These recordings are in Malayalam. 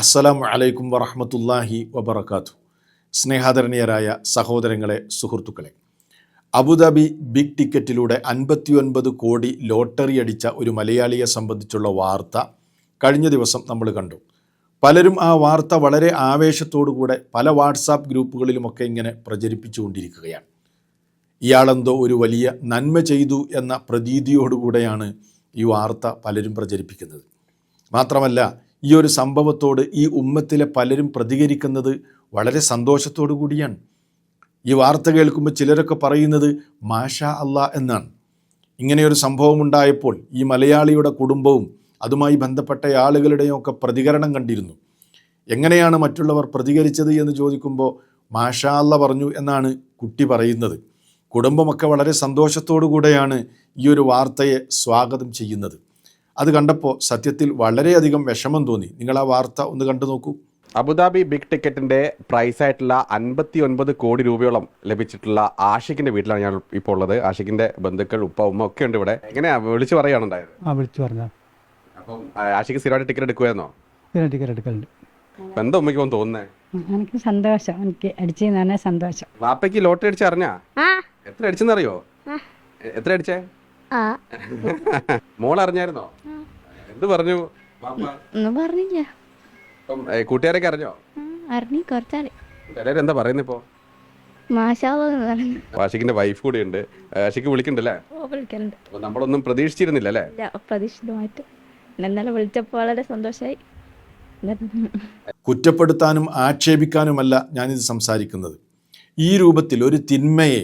അസ്സലാമു അലൈക്കും വറഹ്മത്തുള്ളാഹി വബറകാതുഹു. സ്നേഹാദരണീയരായ സഹോദരങ്ങളെ, സുഹൃത്തുക്കളെ, അബുദാബി ബിഗ് ടിക്കറ്റിലൂടെ 59 കോടി ലോട്ടറി അടിച്ച ഒരു മലയാളിയെ സംബന്ധിച്ചുള്ള വാർത്ത കഴിഞ്ഞ ദിവസം നമ്മൾ കണ്ടു. പലരും ആ വാർത്ത വളരെ ആവേശത്തോടുകൂടെ പല വാട്സാപ്പ് ഗ്രൂപ്പുകളിലുമൊക്കെ ഇങ്ങനെ പ്രചരിപ്പിച്ചുകൊണ്ടിരിക്കുകയാണ്. ഇയാളെന്തോ ഒരു വലിയ നന്മ ചെയ്തു എന്ന പ്രതീതിയോടുകൂടെയാണ് ഈ വാർത്ത പലരും പ്രചരിപ്പിക്കുന്നത്. മാത്രമല്ല, ഈ ഒരു സംഭവത്തോട് ഈ ഉമ്മത്തിലെ പലരും പ്രതികരിക്കുന്നത് വളരെ സന്തോഷത്തോടു കൂടിയാണ്. ഈ വാർത്ത കേൾക്കുമ്പോൾ ചിലരൊക്കെ പറയുന്നത് മാഷാ അല്ലാ എന്നാണ്. ഇങ്ങനെയൊരു സംഭവം ഉണ്ടായപ്പോൾ ഈ മലയാളിയുടെ കുടുംബവും അതുമായി ബന്ധപ്പെട്ട ആളുകളുടെയും ഒക്കെ പ്രതികരണം കണ്ടിരുന്നു. എങ്ങനെയാണ് മറ്റുള്ളവർ പ്രതികരിച്ചത് എന്ന് ചോദിക്കുമ്പോൾ മാഷാ അല്ലാ പറഞ്ഞു എന്നാണ് കുട്ടി പറയുന്നത്. കുടുംബമൊക്കെ വളരെ സന്തോഷത്തോടു കൂടെയാണ് ഈ ഒരു വാർത്തയെ സ്വാഗതം ചെയ്യുന്നത്. അത് കണ്ടപ്പോൾ സത്യത്തിൽ വളരെയധികം വിഷമം തോന്നി. നിങ്ങൾ ആ വാർത്ത ഒന്ന് കണ്ടു നോക്കൂ. അബുദാബി ബിഗ് ടിക്കറ്റിന്റെ പ്രൈസ് ആയിട്ടുള്ള 59 കോടി രൂപയോളം ലഭിച്ചിട്ടുള്ള ആഷിഖിന്റെ വീട്ടിലാണ് ഞാൻ ഇപ്പോൾ ഉള്ളത്. ആഷിഖിന്റെ ബന്ധുക്കൾ, ഉപ്പ, ഉമ്മ ഒക്കെ ഉണ്ട് ഇവിടെ. എങ്ങനെയാ വിളിച്ചു പറയുകയാണ് ഉണ്ടായത്? വിളിച്ചു പറഞ്ഞ. അപ്പം ആഷിഖ് സ്ഥിരമായിട്ട് ടിക്കറ്റ് എടുക്കുമായിരുന്നോ? ടിക്കറ്റ് എടുക്കലുണ്ട്. എന്താ ഉമ്മയ്ക്ക് തോന്നുന്നേ? എനിക്ക് സന്തോഷം, എനിക്ക് അടിച്ചെന്ന് സന്തോഷം. വാപ്പയ്ക്ക് ലോട്ടറി അടിച്ച അറിഞ്ഞാ? എത്ര അടിച്ചെന്നറിയോ? എത്ര അടിച്ചേ? മോൾ അറിഞ്ഞായിരുന്നോ? എന്ത് പറഞ്ഞു പറഞ്ഞില്ല. കൂട്ടുകാരൊക്കെ അറിഞ്ഞോ? അറിഞ്ഞു, കുറച്ചാളി. എല്ലാവരും എന്താ പറയുന്നത് ഇപ്പോ? ആഷിഖിന്റെ വൈഫ് കൂടെ ഉണ്ട്. ആഷിഖ് വിളിക്കണ്ടല്ലേ? വിളിക്കലുണ്ട്. അപ്പൊ നമ്മളൊന്നും പ്രതീക്ഷിച്ചിരുന്നില്ല അല്ലേ? പ്രതീക്ഷിതമായിട്ട് ഇന്നലെ വിളിച്ചപ്പോൾ വളരെ സന്തോഷമായി. കുറ്റപ്പെടുത്താനും ആക്ഷേപിക്കാനുമല്ല ഞാനിത് സംസാരിക്കുന്നത്. ഈ രൂപത്തിൽ ഒരു തിന്മയെ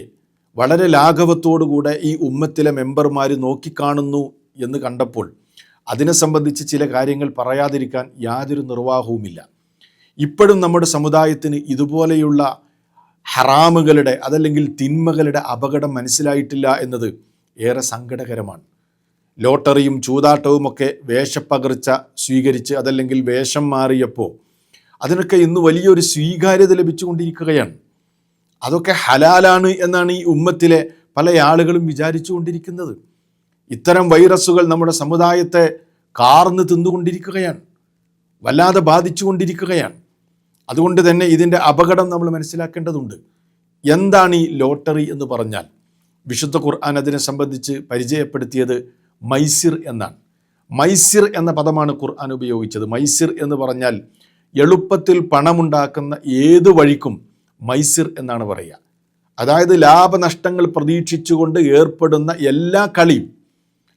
വളരെ ലാഘവത്തോടുകൂടെ ഈ ഉമ്മത്തിലെ മെമ്പർമാർ നോക്കിക്കാണുന്നു എന്ന് കണ്ടപ്പോൾ അതിനെ സംബന്ധിച്ച് ചില കാര്യങ്ങൾ പറയാതിരിക്കാൻ യാതൊരു നിർവാഹവുമില്ല. ഇപ്പോഴും നമ്മുടെ സമുദായത്തിന് ഇതുപോലെയുള്ള ഹറാമുകളുടെ അതല്ലെങ്കിൽ തിന്മകളുടെ അപകടം മനസ്സിലായിട്ടില്ല എന്നത് ഏറെ സങ്കടകരമാണ്. ലോട്ടറിയും ചൂതാട്ടവുമൊക്കെ വേഷപ്പകർച്ച സ്വീകരിച്ച് അതല്ലെങ്കിൽ വേഷം മാറിയപ്പോൾ അതിനൊക്കെ ഇന്ന് വലിയൊരു സ്വീകാര്യത ലഭിച്ചുകൊണ്ടിരിക്കുകയാണ്. അതൊക്കെ ഹലാലാണ് എന്നാണ് ഈ ഉമ്മത്തിലെ പല ആളുകളും വിചാരിച്ചു കൊണ്ടിരിക്കുന്നത്. ഇത്തരം വൈറസുകൾ നമ്മുടെ സമുദായത്തെ കാർന്ന് തിന്നുകൊണ്ടിരിക്കുകയാണ്, വല്ലാതെ ബാധിച്ചു കൊണ്ടിരിക്കുകയാണ്. അതുകൊണ്ട് തന്നെ ഇതിൻ്റെ അപകടം നമ്മൾ മനസ്സിലാക്കേണ്ടതുണ്ട്. എന്താണ് ഈ ലോട്ടറി എന്ന് പറഞ്ഞാൽ? വിശുദ്ധ ഖുർആൻ അതിനെ സംബന്ധിച്ച് പരിചയപ്പെടുത്തിയത് മൈസിർ എന്നാണ്. മൈസിർ എന്ന പദമാണ് ഖുർആൻ ഉപയോഗിച്ചത്. മൈസിർ എന്ന് പറഞ്ഞാൽ എളുപ്പത്തിൽ പണമുണ്ടാക്കുന്ന ഏത് വഴിക്കും മൈസിർ എന്നാണ് പറയുക. അതായത് ലാഭനഷ്ടങ്ങൾ പ്രതീക്ഷിച്ചുകൊണ്ട് ഏർപ്പെടുന്ന എല്ലാ കളിയും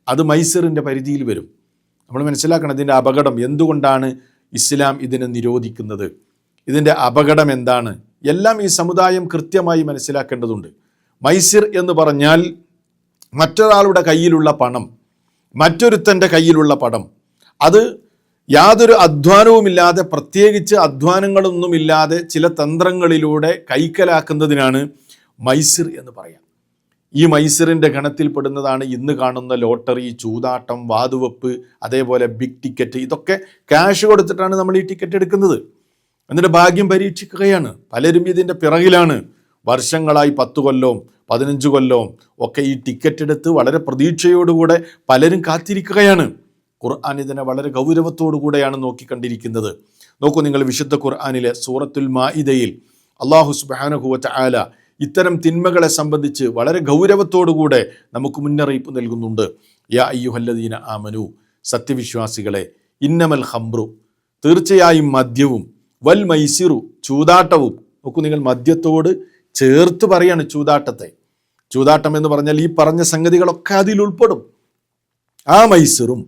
അത് മൈസിറിൻ്റെ പരിധിയിൽ വരും. നമ്മൾ മനസ്സിലാക്കണം ഇതിൻ്റെ അപകടം. എന്തുകൊണ്ടാണ് ഇസ്ലാം ഇതിനെ നിരോധിക്കുന്നത്? ഇതിൻ്റെ അപകടം എന്താണ്? എല്ലാം ഈ സമുദായം കൃത്യമായി മനസ്സിലാക്കേണ്ടതുണ്ട്. മൈസിർ എന്ന് പറഞ്ഞാൽ മറ്റൊരാളുടെ കയ്യിലുള്ള പണം, മറ്റൊരുത്തൻ്റെ കയ്യിലുള്ള പണം, അത് യാതൊരു അധ്വാനവുമില്ലാതെ, പ്രത്യേകിച്ച് അധ്വാനങ്ങളൊന്നുമില്ലാതെ ചില തന്ത്രങ്ങളിലൂടെ കൈക്കലാക്കുന്നതിനാണ് മൈസിർ എന്ന് പറയാം. ഈ മൈസിറിൻ്റെ ഗണത്തിൽപ്പെടുന്നതാണ് ഇന്ന് കാണുന്ന ലോട്ടറി, ചൂതാട്ടം, വാതുവെപ്പ്, അതേപോലെ ബിഗ് ടിക്കറ്റ്. ഇതൊക്കെ ക്യാഷ് കൊടുത്തിട്ടാണ് നമ്മൾ ഈ ടിക്കറ്റ് എടുക്കുന്നത്. എന്നിട്ട് ഭാഗ്യം പരീക്ഷിക്കുകയാണ്. പലരും ഇതിൻ്റെ പിറകിലാണ്. വർഷങ്ങളായി 10 കൊല്ലവും 15 കൊല്ലവും ഒക്കെ ഈ ടിക്കറ്റ് എടുത്ത് വളരെ പ്രതീക്ഷയോടുകൂടെ പലരും കാത്തിരിക്കുകയാണ്. ഖുർആൻ ഇതിനെ വളരെ ഗൗരവത്തോടു കൂടെയാണ് നോക്കിക്കണ്ടിരിക്കുന്നത്. നോക്കൂ നിങ്ങൾ, വിശുദ്ധ ഖുർആനിലെ സൂറത്തുൽ മാഇദയിൽ അല്ലാഹു സുബ്ഹാനഹു വ തആല ഇത്തരം തിന്മകളെ സംബന്ധിച്ച് വളരെ ഗൗരവത്തോടുകൂടെ നമുക്ക് മുന്നറിയിപ്പ് നൽകുന്നുണ്ട്. യാ അയ്യുഹല്ലദീന ആമനു, സത്യവിശ്വാസികളെ, ഇന്നമൽ ഖംറു, തീർച്ചയായും മദ്യവും, വൽ മൈസിറു, ചൂതാട്ടവും. നോക്കൂ നിങ്ങൾ, മദ്യത്തോട് ചേർത്ത് പറയാണ് ചൂതാട്ടത്തെ. ചൂതാട്ടം എന്ന് പറഞ്ഞാൽ ഈ പറഞ്ഞ സംഗതികളൊക്കെ അതിൽ ഉൾപ്പെടും. ആ മൈസിറും,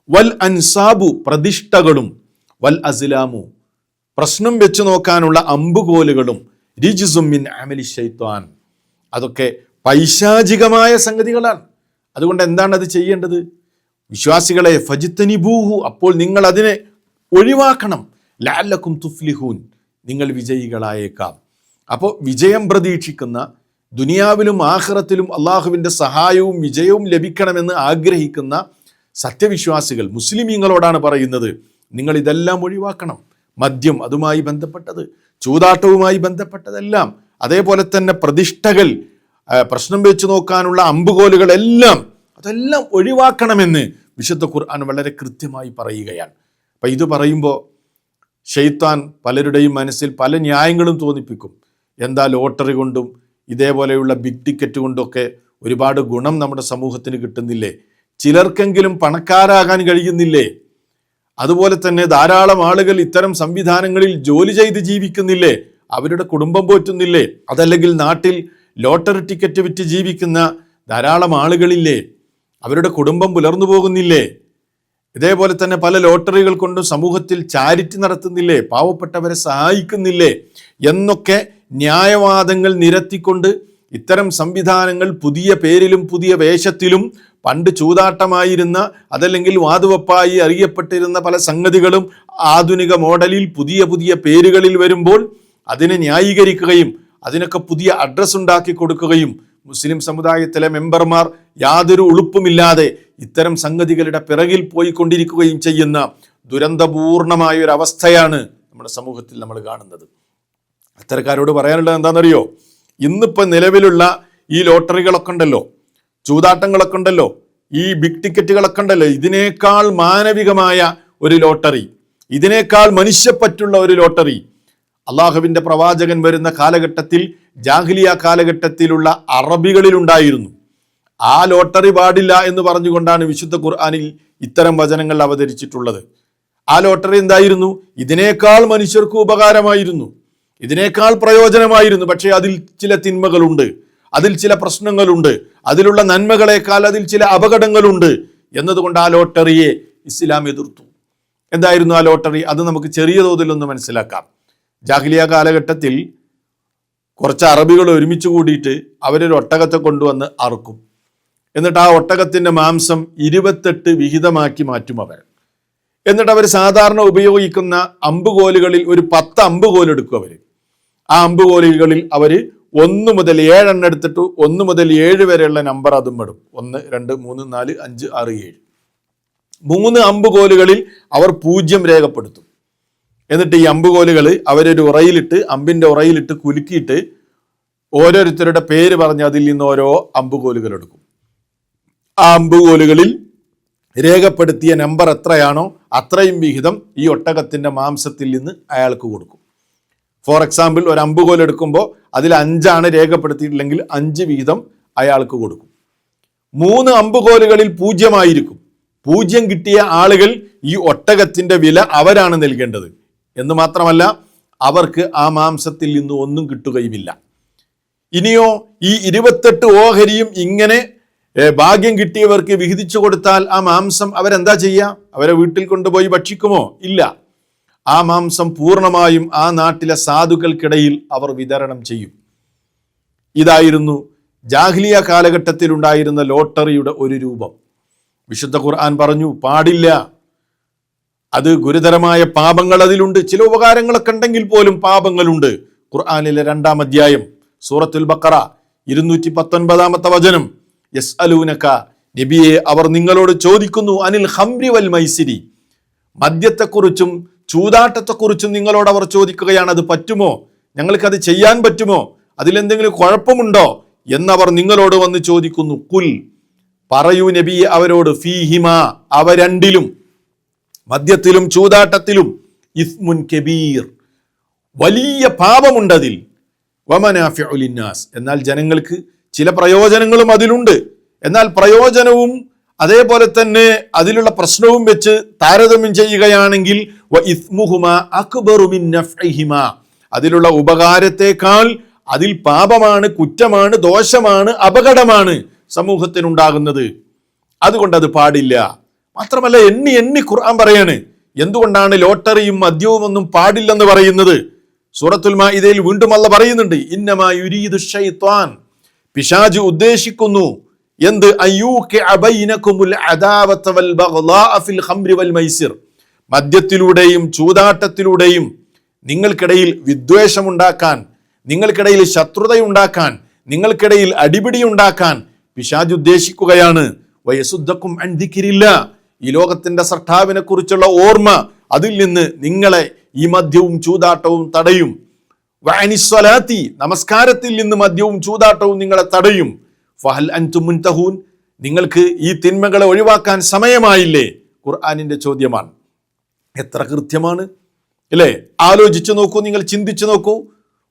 വൽ അൻസാബു, പ്രതിഷ്ഠകളും, വൽ അസ്ലാമു, പ്രശ്നം വെച്ചു നോക്കാനുള്ള അമ്പുകോലുകളും, റിജ്സും മിൻ അമലി ശൈത്വാൻ, അതൊക്കെ പൈശാചികമായ സംഗതികളാണ്. അതുകൊണ്ട് എന്താണ് അത് ചെയ്യേണ്ടത്? വിശ്വാസികളെ, ഫജ്തനിബൂഹു, അപ്പോൾ നിങ്ങൾ അതിനെ ഒഴിവാക്കണം. ലഅല്ലക്കും തുഫ്ലിഹൂൻ, നിങ്ങൾ വിജയികളായേക്കാം. അപ്പോൾ വിജയം പ്രതീക്ഷിക്കുന്ന, ദുനിയാവിലും ആഖിറത്തിലും അള്ളാഹുവിൻ്റെ സഹായവും വിജയവും ലഭിക്കണമെന്ന് ആഗ്രഹിക്കുന്ന സത്യവിശ്വാസികൾ, മുസ്ലിമീങ്ങളോടാണ് പറയുന്നത്, നിങ്ങൾ ഇതെല്ലാം ഒഴിവാക്കണം. മദ്യം, അതുമായി ബന്ധപ്പെട്ടത്, ചൂതാട്ടവുമായി ബന്ധപ്പെട്ടതെല്ലാം, അതേപോലെ തന്നെ പ്രതിഷ്ഠകൾ, പ്രശ്നം വെച്ച് നോക്കാനുള്ള അമ്പുകോലുകളെല്ലാം, അതെല്ലാം ഒഴിവാക്കണമെന്ന് വിശുദ്ധ ഖുർആൻ വളരെ കൃത്യമായി പറയുകയാണ്. അപ്പം ഇത് പറയുമ്പോൾ ഷെയ്ത്താൻ പലരുടെയും മനസ്സിൽ പല ന്യായങ്ങളും തോന്നിപ്പിക്കും. എന്താ ലോട്ടറി കൊണ്ടും ഇതേപോലെയുള്ള ബിഗ് ടിക്കറ്റ് കൊണ്ടൊക്കെ ഒരുപാട് ഗുണം നമ്മുടെ സമൂഹത്തിന് കിട്ടുന്നില്ലേ? ചിലർക്കെങ്കിലും പണക്കാരാകാൻ കഴിയുന്നില്ലേ? അതുപോലെ തന്നെ ധാരാളം ആളുകൾ ഇത്തരം സംവിധാനങ്ങളിൽ ജോലി ചെയ്ത് ജീവിക്കുന്നില്ലേ? അവരുടെ കുടുംബം പോറ്റുന്നില്ലേ? അതല്ലെങ്കിൽ നാട്ടിൽ ലോട്ടറി ടിക്കറ്റ് വിറ്റ് ജീവിക്കുന്ന ധാരാളം ആളുകളില്ലേ? അവരുടെ കുടുംബം പുലർന്നു പോകുന്നില്ലേ? ഇതേപോലെ തന്നെ പല ലോട്ടറികൾ കൊണ്ടും സമൂഹത്തിൽ ചാരിറ്റി നടത്തുന്നില്ലേ? പാവപ്പെട്ടവരെ സഹായിക്കുന്നില്ലേ? എന്നൊക്കെ ന്യായവാദങ്ങൾ നിരത്തിക്കൊണ്ട് ഇത്തരം സംവിധാനങ്ങൾ പുതിയ പേരിലും പുതിയ വേഷത്തിലും പണ്ട് ചൂതാട്ടമായിരുന്ന അതല്ലെങ്കിൽ വാതുവെപ്പായി അറിയപ്പെട്ടിരുന്ന പല സംഗതികളും ആധുനിക മോഡലിൽ പുതിയ പുതിയ പേരുകളിൽ വരുമ്പോൾ അതിനെ ന്യായീകരിക്കുകയും അതിനൊക്കെ പുതിയ അഡ്രസ്സ് ഉണ്ടാക്കി കൊടുക്കുകയും മുസ്ലിം സമുദായത്തിലെ മെമ്പർമാർ യാതൊരു ഉളുപ്പുമില്ലാതെ ഇത്തരം സംഗതികളുടെ പിറകിൽ പോയിക്കൊണ്ടിരിക്കുകയും ചെയ്യുന്ന ദുരന്തപൂർണമായ ഒരു അവസ്ഥയാണ് നമ്മുടെ സമൂഹത്തിൽ നമ്മൾ കാണുന്നത്. അത്തരക്കാരോട് പറയാനുള്ളത് എന്താണെന്നറിയോ? ഇന്നിപ്പോൾ നിലവിലുള്ള ഈ ലോട്ടറികളൊക്കെ ഉണ്ടല്ലോ, ചൂതാട്ടങ്ങളൊക്കെ ഉണ്ടല്ലോ, ഈ ബിഗ് ടിക്കറ്റുകളൊക്കെ ഉണ്ടല്ലോ, ഇതിനേക്കാൾ മാനവികമായ ഒരു ലോട്ടറി, ഇതിനേക്കാൾ മനുഷ്യപ്പറ്റുള്ള ഒരു ലോട്ടറി അള്ളാഹുവിൻ്റെ പ്രവാചകൻ വരുന്ന കാലഘട്ടത്തിൽ ജാഹിലിയ കാലഘട്ടത്തിലുള്ള അറബികളിലുണ്ടായിരുന്നു. ആ ലോട്ടറി പാടില്ല എന്ന് പറഞ്ഞുകൊണ്ടാണ് വിശുദ്ധ ഖുർആനിൽ ഇത്തരം വചനങ്ങൾ അവതരിച്ചിട്ടുള്ളത്. ആ ലോട്ടറി എന്തായിരുന്നു? ഇതിനേക്കാൾ മനുഷ്യർക്ക് ഉപകാരമായിരുന്നു, ഇതിനേക്കാൾ പ്രയോജനമായിരുന്നു. പക്ഷേ അതിൽ ചില തിന്മകളുണ്ട്, അതിൽ ചില പ്രശ്നങ്ങളുണ്ട്, അതിലുള്ള നന്മകളെക്കാൾ അതിൽ ചില അപകടങ്ങളുണ്ട് എന്നതുകൊണ്ട് ആ ലോട്ടറിയെ ഇസ്ലാം എതിർത്തു. എന്തായിരുന്നു ആ ലോട്ടറി? അത് നമുക്ക് ചെറിയ തോതിലൊന്ന് മനസ്സിലാക്കാം. ജാഹിലിയ കാലഘട്ടത്തിൽ കുറച്ച് അറബികൾ ഒരുമിച്ച് കൂടിയിട്ട് അവരൊരു ഒട്ടകത്തെ കൊണ്ടുവന്ന് അറുക്കും. എന്നിട്ട് ആ ഒട്ടകത്തിൻ്റെ മാംസം 28 വിഹിതമാക്കി മാറ്റും അവർ. എന്നിട്ട് അവർ സാധാരണ ഉപയോഗിക്കുന്ന അമ്പുകോലുകളിൽ ഒരു 10 അമ്പുകോലെടുക്കും അവർ. ആ അമ്പുകോലുകളിൽ അവർ 1 മുതൽ 7 എണ്ണം എടുത്തിട്ട് 1 മുതൽ 7 വരെയുള്ള നമ്പർ അതും ഇടും. 1, 2, 3, 4, 5, 6, 7. 3 അമ്പുകോലുകളിൽ അവർ 0 രേഖപ്പെടുത്തും. എന്നിട്ട് ഈ അമ്പുകോലുകൾ അവരൊരു ഉറയിലിട്ട്, അമ്പിൻ്റെ ഉറയിലിട്ട് കുലുക്കിയിട്ട് ഓരോരുത്തരുടെ പേര് പറഞ്ഞ് അതിൽ നിന്ന് ഓരോ അമ്പുകോലുകൾ എടുക്കും. ആ അമ്പുകോലുകളിൽ രേഖപ്പെടുത്തിയ നമ്പർ എത്രയാണോ അത്രയും വിഹിതം ഈ ഒട്ടകത്തിൻ്റെ മാംസത്തിൽ നിന്ന് അയാൾക്ക് കൊടുക്കും. ഫോർ എക്സാമ്പിൾ, ഒരു അമ്പുകോൽ എടുക്കുമ്പോൾ അതിൽ 5 രേഖപ്പെടുത്തിയിട്ടില്ലെങ്കിൽ 5 വിഹിതം അയാൾക്ക് കൊടുക്കും. 3 അമ്പുകോലുകളിൽ 0 0 കിട്ടിയ ആളുകൾ ഈ ഒട്ടകത്തിൻ്റെ വില അവരാണ് നൽകേണ്ടത് എന്ന് മാത്രമല്ല അവർക്ക് ആ മാംസത്തിൽ നിന്ന് ഒന്നും കിട്ടുകയുമില്ല. ഇനിയോ ഈ 28 ഓഹരിയും ഇങ്ങനെ ഭാഗ്യം കിട്ടിയവർക്ക് വിഹിതിച്ചു കൊടുത്താൽ ആ മാംസം അവരെന്താ ചെയ്യുക? അവരെ വീട്ടിൽ കൊണ്ടുപോയി ഭക്ഷിക്കുമോ? ഇല്ല. ആ മാംസം പൂർണ്ണമായും ആ നാട്ടിലെ സാധുക്കൾക്കിടയിൽ അവർ വിതരണം ചെയ്യും. ഇതായിരുന്നു ജാഹിലിയ കാലഘട്ടത്തിൽ ഉണ്ടായിരുന്ന ലോട്ടറിയുടെ ഒരു രൂപം. വിശുദ്ധ ഖുർആൻ പറഞ്ഞു പാടില്ല, അത് ഗുരുതരമായ പാപങ്ങൾ അതിലുണ്ട്. ചില ഉപകാരങ്ങളൊക്കെ ഉണ്ടെങ്കിൽ പോലും പാപങ്ങളുണ്ട്. ഖുർആനിലെ 2-ാം അധ്യായം സൂറത്തുൽ ബഖറ 219-ാമത്തെ വചനം, യസ്അലൂനക നബിയെ അവർ നിങ്ങളോട് ചോദിക്കുന്നു, അനിൽ ഖംരി വൽ മൈസിരി, മദ്യത്തെക്കുറിച്ചും ചൂതാട്ടത്തെക്കുറിച്ചും നിങ്ങളോട് അവർ ചോദിക്കുകയാണ്. അത് പറ്റുമോ? ഞങ്ങൾക്കത് ചെയ്യാൻ പറ്റുമോ? അതിലെന്തെങ്കിലും കുഴപ്പമുണ്ടോ എന്നവർ നിങ്ങളോട് വന്ന് ചോദിക്കുന്നു. കുൽ, പറയൂ നബിയെ അവരോട്, ഫീഹിമ, അവ രണ്ടിലും, മദ്യത്തിലും ചൂതാട്ടത്തിലും, ഇസ്മുൻ കബീർ, വലിയ പാപമുണ്ടതിൽ, വമനാഫിഉ ലിന്നാസ്, എന്നാൽ ജനങ്ങൾക്ക് ചില പ്രയോജനങ്ങളും അതിലുണ്ട്. എന്നാൽ പ്രയോജനവും അതേപോലെ തന്നെ അതിലുള്ള പ്രശ്നവും വെച്ച് താരതമ്യം ചെയ്യുകയാണെങ്കിൽ വ ഇസ്മുഹുമ അക്ബറു മിൻ നഫ്ഇഹിമ, അതിലുള്ള ഉപകാരത്തെക്കാൾ അതിൽ പാപമാണ്, കുറ്റമാണ്, ദോഷമാണ്, അപകടമാണ് സമൂഹത്തിനുണ്ടാകുന്നത്. അതുകൊണ്ട് അത് പാടില്ല. മാത്രമല്ല എണ്ണി ഖുർആൻ പറയാണ് എന്തുകൊണ്ടാണ് ലോട്ടറിയും മദ്യവും ഒന്നും പാടില്ലെന്ന് പറയുന്നത്. സൂറത്തുൽ മാഇദയിൽ വീണ്ടും അല്ലാഹ് പറയുന്നുണ്ട്, ഇന്നമാ യുരീദു ശൈത്വാൻ, പിശാച് ഉദ്ദേശിക്കുന്നു എന്ത്? അയ്യൂഖിഅ ബൈനകുമുൽ അദാവത വൽ ബഗ്ളാഅ ഫിൽ ഖംരി വൽ മൈസിർ, മദ്യത്തിലൂടെയും ചൂതാട്ടത്തിലൂടെയും നിങ്ങൾക്കിടയിൽ വിദ്വേഷമുണ്ടാക്കാൻ, നിങ്ങൾക്കിടയിൽ ശത്രുതയുണ്ടാക്കാൻ, നിങ്ങൾക്കിടയിൽ അടിപിടി ഉണ്ടാക്കാൻ പിശാച് ഉദ്ദേശിക്കുകയാണ്. വയസുദ്ദക്കും അൻ ദിക്രില്ലാ, ഈ ലോകത്തിന്റെ സൃഷ്ടാവിനെ കുറിച്ചുള്ള ഓർമ്മ അതിൽ നിന്ന് നിങ്ങളെ ഈ മദ്യവും ചൂതാട്ടവും തടയും. വഅനിസ്സലാത്തി, നമസ്കാരത്തിൽ നിന്ന് മദ്യവും ചൂതാട്ടവും നിങ്ങളെ തടയും. ഫഹൽ അൻതും മുൻതഹൂൻ, നിങ്ങൾക്ക് ഈ തിന്മകളെ ഒഴിവാക്കാൻ സമയമായില്ലേ? ഖുർആനിന്റെ ചോദ്യമാണ്. എത്ര കൃത്യമാണ്, അല്ലേ? ആലോചിച്ചു നോക്കൂ, നിങ്ങൾ ചിന്തിച്ചു നോക്കൂ.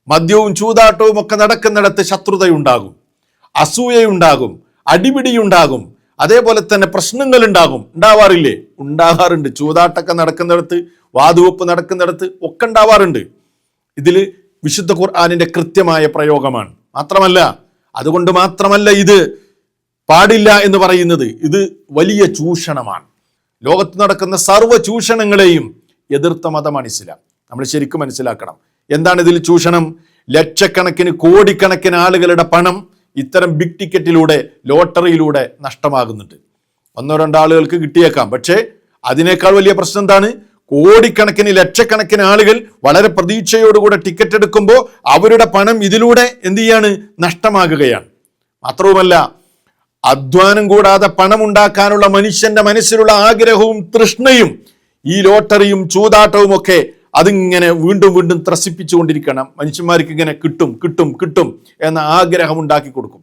മദ്യവും ചൂതാട്ടവും ഒക്കെ നടക്കുന്നിടത്ത് ശത്രുതയുണ്ടാകും, അസൂയയുണ്ടാകും, അടിപിടിയുണ്ടാകും, അതേപോലെ തന്നെ പ്രശ്നങ്ങൾ ഉണ്ടാകും. ഉണ്ടാവാറില്ലേ? ഉണ്ടാകാറുണ്ട്. ചൂതാട്ടൊക്കെ നടക്കുന്നിടത്ത്, വാതുവെപ്പ് നടക്കുന്നിടത്ത് ഒക്കെ ഉണ്ടാവാറുണ്ട്. ഇതിൽ വിശുദ്ധ ഖുർആനിന്റെ കൃത്യമായ പ്രയോഗമാണ്. അതുകൊണ്ട് മാത്രമല്ല ഇത് പാടില്ല എന്ന് പറയുന്നത്. ഇത് വലിയ ചൂഷണമാണ്. ലോകത്ത് നടക്കുന്ന സർവ്വ ചൂഷണങ്ങളെയും എതിർത്ത മതമാണ് ഇസ്ലാം. നമ്മൾ ശരിക്കും മനസ്സിലാക്കണം. എന്താണ് ഇതിൽ ചൂഷണം? ലക്ഷക്കണക്കിന് കോടിക്കണക്കിന് ആളുകളുടെ പണം ഇത്തരം ബിഗ് ടിക്കറ്റിലൂടെ, ലോട്ടറിയിലൂടെ നഷ്ടമാകുന്നുണ്ട്. 1-2 ആളുകൾക്ക് കിട്ടിയേക്കാം. പക്ഷേ അതിനേക്കാൾ വലിയ പ്രശ്നം എന്താണ്? കോടിക്കണക്കിന്, ലക്ഷക്കണക്കിന് ആളുകൾ വളരെ പ്രതീക്ഷയോടുകൂടെ ടിക്കറ്റ് എടുക്കുമ്പോൾ അവരുടെ പണം ഇതിലൂടെ എന്ത് ചെയ്യാണ്? നഷ്ടമാകുകയാണ്. മാത്രവുമല്ല, അധ്വാനം കൂടാതെ പണം ഉണ്ടാക്കാനുള്ള മനുഷ്യന്റെ മനസ്സിലുള്ള ആഗ്രഹവും തൃഷ്ണയും ഈ ലോട്ടറിയും ചൂതാട്ടവും ഒക്കെ അതിങ്ങനെ വീണ്ടും വീണ്ടും ത്രസിപ്പിച്ചുകൊണ്ടിരിക്കണം. മനുഷ്യന്മാർക്ക് ഇങ്ങനെ കിട്ടും കിട്ടും കിട്ടും എന്ന ആഗ്രഹം ഉണ്ടാക്കി കൊടുക്കും.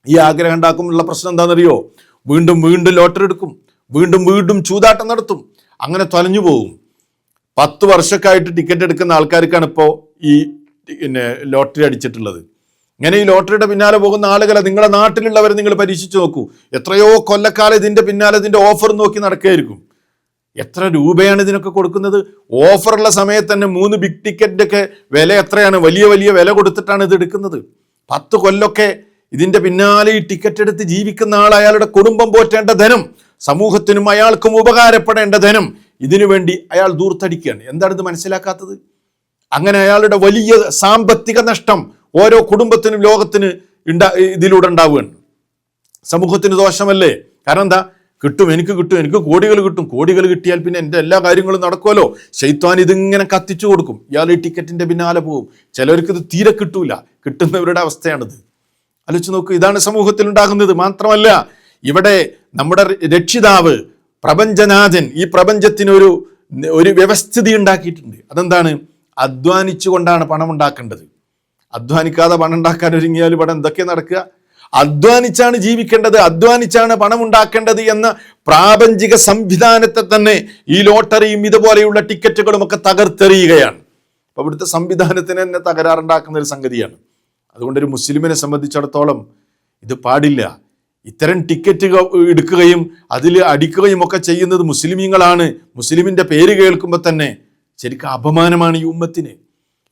ഈ ആഗ്രഹം ഉണ്ടാക്കുമ്പോഴുള്ള പ്രശ്നം എന്താണെന്നറിയോ? വീണ്ടും വീണ്ടും ലോട്ടറി എടുക്കും, വീണ്ടും വീണ്ടും ചൂതാട്ടം നടത്തും. അങ്ങനെ തൊലഞ്ഞു പോകും. 10 വർഷക്കായിട്ട് ടിക്കറ്റ് എടുക്കുന്ന ആൾക്കാർക്കാണ് ഇപ്പോൾ ഈ ലോട്ടറി അടിച്ചിട്ടുള്ളത്. ഇങ്ങനെ ഈ ലോട്ടറിയുടെ പിന്നാലെ പോകുന്ന ആളുകളെ നിങ്ങളുടെ നാട്ടിലുള്ളവരെ നിങ്ങൾ പരീക്ഷിച്ച് നോക്കൂ. എത്രയോ കൊല്ലക്കാലം ഇതിന്റെ പിന്നാലെ ഇതിന്റെ ഓഫർ നോക്കി നടക്കുകയായിരിക്കും. എത്ര രൂപയാണ് ഇതിനൊക്കെ കൊടുക്കുന്നത്? ഓഫറുള്ള സമയത്ത് തന്നെ 3 ബിഗ് ടിക്കറ്റിന്റെ ഒക്കെ വില എത്രയാണ്? വലിയ വലിയ വില കൊടുത്തിട്ടാണ് ഇത് എടുക്കുന്നത്. 10 കൊല്ലമൊക്കെ ഇതിന്റെ പിന്നാലെ ഈ ടിക്കറ്റ് എടുത്ത് ജീവിക്കുന്ന ആൾ അയാളുടെ കുടുംബം പോറ്റേണ്ട ധനം, സമൂഹത്തിനും അയാൾക്കും ഉപകാരപ്പെടേണ്ട ധനം ഇതിനു വേണ്ടി അയാൾ ദൂർത്തടിക്കുകയാണ്. എന്താണ് ഇത് മനസ്സിലാക്കാത്തത്? അങ്ങനെ അയാളുടെ വലിയ സാമ്പത്തിക നഷ്ടം ഓരോ കുടുംബത്തിനും ലോകത്തിന് ഇതിലൂടെ ഉണ്ടാവുകയാണ്. സമൂഹത്തിന് ദോഷമല്ലേ? കാരണം എന്താ? എനിക്ക് കിട്ടും, എനിക്ക് കോടികൾ കിട്ടും. കോടികൾ കിട്ടിയാൽ പിന്നെ എൻ്റെ എല്ലാ കാര്യങ്ങളും നടക്കുമല്ലോ. ശൈത്വാൻ ഇതിങ്ങനെ കത്തിച്ചു കൊടുക്കും. ഇയാൾ ഈ ടിക്കറ്റിന്റെ പിന്നാലെ പോകും. ചിലർക്ക് ഇത് തീരെ കിട്ടൂല. കിട്ടുന്നവരുടെ അവസ്ഥയാണിത്. ആലോചിച്ച് നോക്കൂ. ഇതാണ് സമൂഹത്തിൽ ഉണ്ടാകുന്നത്. മാത്രമല്ല, ഇവിടെ നമ്മുടെ രക്ഷിതാവ് പ്രപഞ്ചനാഥൻ ഈ പ്രപഞ്ചത്തിന് ഒരു വ്യവസ്ഥിതി ഉണ്ടാക്കിയിട്ടുണ്ട്. അതെന്താണ്? അധ്വാനിച്ചുകൊണ്ടാണ് പണം ഉണ്ടാക്കേണ്ടത്. അധ്വാനിക്കാതെ പണം ഉണ്ടാക്കാൻ ഒരുങ്ങിയാൽ ഇവിടെ എന്തൊക്കെ നടക്കുക? അധ്വാനിച്ചാണ് ജീവിക്കേണ്ടത്, അധ്വാനിച്ചാണ് പണം ഉണ്ടാക്കേണ്ടത് എന്ന പ്രാപഞ്ചിക സംവിധാനത്തെ തന്നെ ഈ ലോട്ടറിയും ഇതുപോലെയുള്ള ടിക്കറ്റുകളും ഒക്കെ തകർത്തെറിയുകയാണ്. അപ്പൊ ഇവിടുത്തെ സംവിധാനത്തിന് തന്നെ തകരാറുണ്ടാക്കുന്ന ഒരു സംഗതിയാണ്. അതുകൊണ്ട് ഒരു മുസ്ലിമിനെ സംബന്ധിച്ചിടത്തോളം ഇത് പാടില്ല. ഇത്തരം ടിക്കറ്റ് എടുക്കുകയും അതിൽ അടിക്കുകയും ഒക്കെ ചെയ്യുന്നത് മുസ്ലിമീങ്ങളാണ്. മുസ്ലിമിന്റെ പേര് കേൾക്കുമ്പോൾ തന്നെ ശരിക്കും അപമാനമാണ് ഈ ഉമ്മത്തിന്.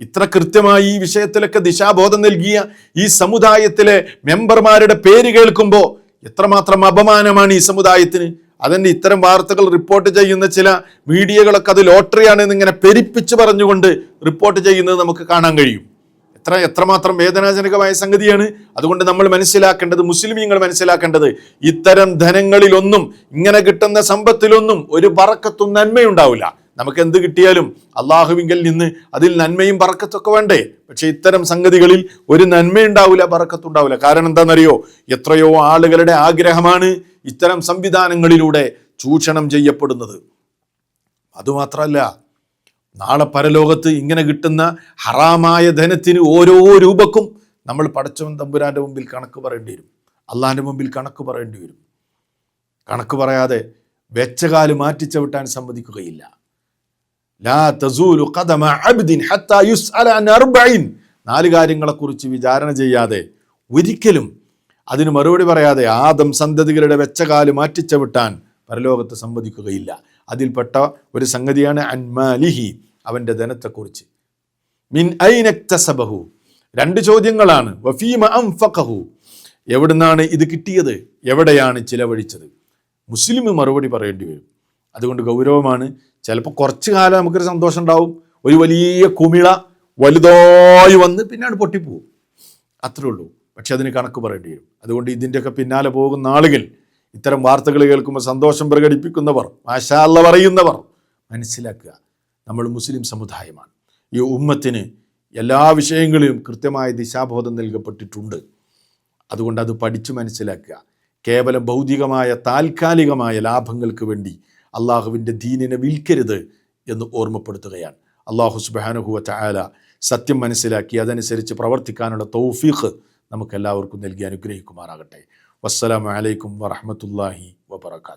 ഇത്ര കൃത്യമായി ഈ വിഷയത്തിലൊക്കെ ദിശാബോധം നൽകിയ ഈ സമുദായത്തിലെ മെമ്പർമാരുടെ പേര് കേൾക്കുമ്പോൾ എത്രമാത്രം അപമാനമാണ് ഈ സമുദായത്തിന്. അതിൻ്റെ ഇത്തരം വാർത്തകൾ റിപ്പോർട്ട് ചെയ്യുന്ന ചില മീഡിയകളൊക്കെ അത് ലോട്ടറിയാണ് ഇങ്ങനെ പെരിപ്പിച്ച് പറഞ്ഞുകൊണ്ട് റിപ്പോർട്ട് ചെയ്യുന്നത് നമുക്ക് കാണാൻ കഴിയും. എത്രമാത്രം വേദനാജനകമായ സംഗതിയാണ്. അതുകൊണ്ട് നമ്മൾ മനസ്സിലാക്കേണ്ടത്, മുസ്ലിമീങ്ങൾ മനസ്സിലാക്കേണ്ടത്, ഇത്തരം ധനങ്ങളിലൊന്നും, ഇങ്ങനെ കിട്ടുന്ന സമ്പത്തിലൊന്നും ഒരു ബറക്കത്തും നന്മയുണ്ടാവില്ല. നമുക്ക് എന്ത് കിട്ടിയാലും അള്ളാഹുവിങ്കൽ നിന്ന് അതിൽ നന്മയും ബറക്കത്തൊക്കെ വേണ്ടേ? പക്ഷെ ഇത്തരം സംഗതികളിൽ ഒരു നന്മയുണ്ടാവില്ല, ബറക്കത്തുണ്ടാവില്ല. കാരണം എന്താണെന്നറിയോ? എത്രയോ ആളുകളുടെ ആഗ്രഹമാണ് ഇത്തരം സംവിധാനങ്ങളിലൂടെ ചൂഷണം ചെയ്യപ്പെടുന്നത്. അതുമാത്രമല്ല, നാളെ പരലോകത്ത് ഇങ്ങനെ കിട്ടുന്ന ഹറാമായ ധനത്തിന് ഓരോ രൂപക്കും നമ്മൾ പടച്ചവൻ തമ്പുരാന്റെ മുമ്പിൽ കണക്ക് പറയേണ്ടി വരും. അള്ളാഹിന്റെ മുമ്പിൽ കണക്ക് പറയേണ്ടി വരും. കണക്ക് പറയാതെ വെച്ചകാല് മാറ്റിച്ചവിട്ടാൻ സമ്മതിക്കുകയില്ല. ലാ തസൂലു ഖദമ അബ്ദിൻ ഹത്താ യുസ്അല അൻ 40. 4 കാര്യങ്ങളെക്കുറിച്ച് വിചാരണ ചെയ്യാതെ, ഒരിക്കലും അതിന് മറുപടി പറയാതെ ആദം സന്തതികളുടെ വെച്ചകാല് മാറ്റിച്ചവിട്ടാൻ പരലോകത്ത് സമ്മതിക്കുകയില്ല. അതിൽപ്പെട്ട ഒരു സംഗതിയാണ് അൻമാലിഹി, അവൻ്റെ ധനത്തെക്കുറിച്ച്. മിൻ ഐന ഇക്തസബഹു, 2 ചോദ്യങ്ങളാണ്. വഫീമ അൻഫഖഹു, എവിടുന്നാണ് ഇത് കിട്ടിയത്, എവിടെയാണ് ചിലവഴിച്ചത്. മുസ്ലിം മറുപടി പറയേണ്ടി വരും. അതുകൊണ്ട് ഗൗരവമാണ്. ചിലപ്പോൾ കുറച്ച് കാലം നമുക്കൊരു സന്തോഷം ഉണ്ടാവും, ഒരു വലിയ കുമിള വലുതായി വന്ന് പിന്നാണ് പൊട്ടിപ്പോവും, അത്രേ ഉള്ളൂ. പക്ഷെ അതിന് കണക്ക് പറയേണ്ടി വരും. അതുകൊണ്ട് ഇതിൻ്റെയൊക്കെ പിന്നാലെ പോകുന്ന ആളുകൾ, ഇത്തരം വാർത്തകൾ കേൾക്കുമ്പോൾ സന്തോഷം പ്രകടിപ്പിക്കുന്നവർ, മാഷാ അല്ലാഹ് പറയുന്നവർ, മനസ്സിലാക്കുക, നമ്മൾ മുസ്ലിം സമുദായമാണ്. ഈ ഉമ്മത്തിന് എല്ലാ വിഷയങ്ങളിലും കൃത്യമായ ദിശാബോധം നൽകപ്പെട്ടിട്ടുണ്ട്. അതുകൊണ്ട് അത് പഠിച്ചു മനസ്സിലാക്കുക. കേവലം ഭൗതികമായ താൽക്കാലികമായ ലാഭങ്ങൾക്ക് വേണ്ടി അള്ളാഹുവിൻ്റെ ദീനിനെ വിൽക്കരുത് എന്ന് ഓർമ്മപ്പെടുത്തുകയാണ്. അള്ളാഹു സുബ്ഹാനഹു വ തആല സത്യം മനസ്സിലാക്കി അതനുസരിച്ച് പ്രവർത്തിക്കാനുള്ള തൗഫീഖ് നമുക്കെല്ലാവർക്കും നൽകി അനുഗ്രഹിക്കുമാറാകട്ടെ. വസ്സലാമു അലൈക്കും വറഹ്മത്തുള്ളാഹി വബറകാതുഹു.